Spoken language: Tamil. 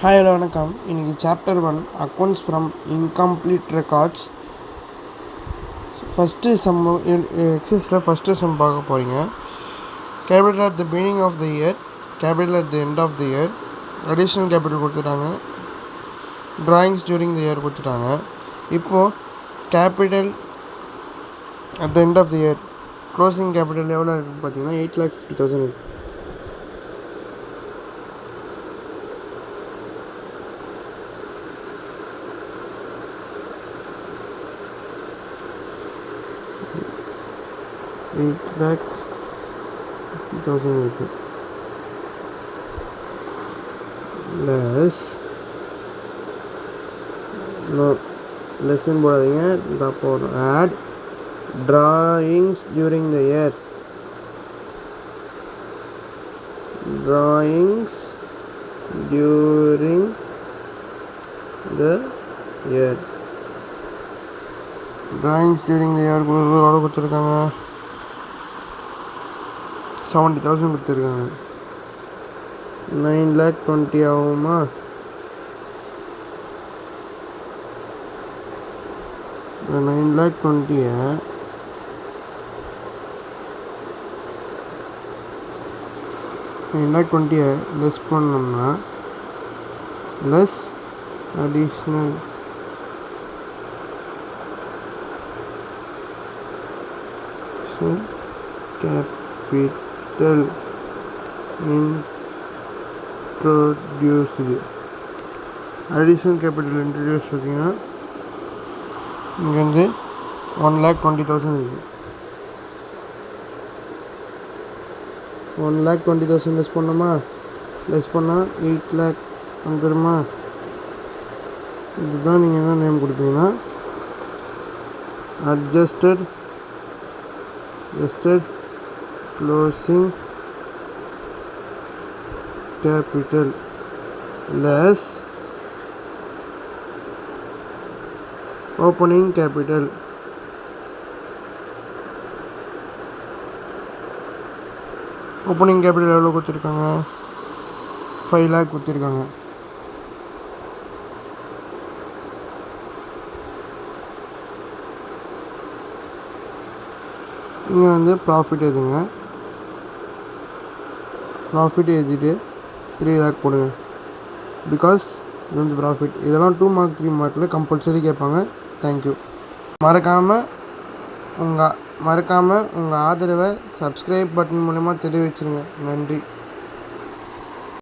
ஹாய் ஹலோ வணக்கம். இன்றைக்கி chapter 1 accounts from incomplete records. First sum எக்ஸஸில் ஃபஸ்ட்டு சம் பார்க்க போகிறீங்க. Capital at the beginning of the year, capital at the end of the year, additional capital கொடுத்துட்டாங்க, ட்ராயிங்ஸ் டியூரிங் த இயர் கொடுத்துட்டாங்க. இப்போது capital at the end of the year closing capital எவ்வளோ இருக்குன்னு பார்த்தீங்கன்னா 8,50,000 இருக்குது. $8,50,000 இருக்குது. லெஸ் லெஸ்ன்னு போடாதீங்க, இந்த போடணும். Add drawings during the year, drawings during the year, drawings during the year எவ்வளோ கொடுத்துருக்காங்க? 70,000 கொடுத்துருக்காங்க. 9,20,000 ஆகுமா? இந்த 9,20,000 லெஸ் பண்ணோம்னா less additional capital introduced. Additional capital introduce பார்த்தீங்கன்னா இங்கேருந்து 1,20,000 இருக்குது. 1,20,000 லெஸ் பண்ணோமா? லெஸ் பண்ணால் 8 lakh வந்துடுமா? இதுதான் நீங்கள் என்ன நேம் கொடுப்பீங்கன்னா adjusted closing capital less opening capital. Opening capital எவ்வளோ கொடுத்துருக்காங்க? 5 lakh கொடுத்துருக்காங்க. இங்கே வந்து ப்ராஃபிட் எதுங்க? ப்ராஃபிட் எழுதிட்டு 3 lakh போடுங்க. பிகாஸ் இது வந்து ப்ராஃபிட். இதெல்லாம் 2 mark 3 markல கம்பல்சரி கேட்பாங்க. தேங்க்யூ. மறக்காமல் உங்கள் ஆதரவை சப்ஸ்கிரைப் பட்டன் மூலமாக தெரிவிச்சிருங்க. நன்றி.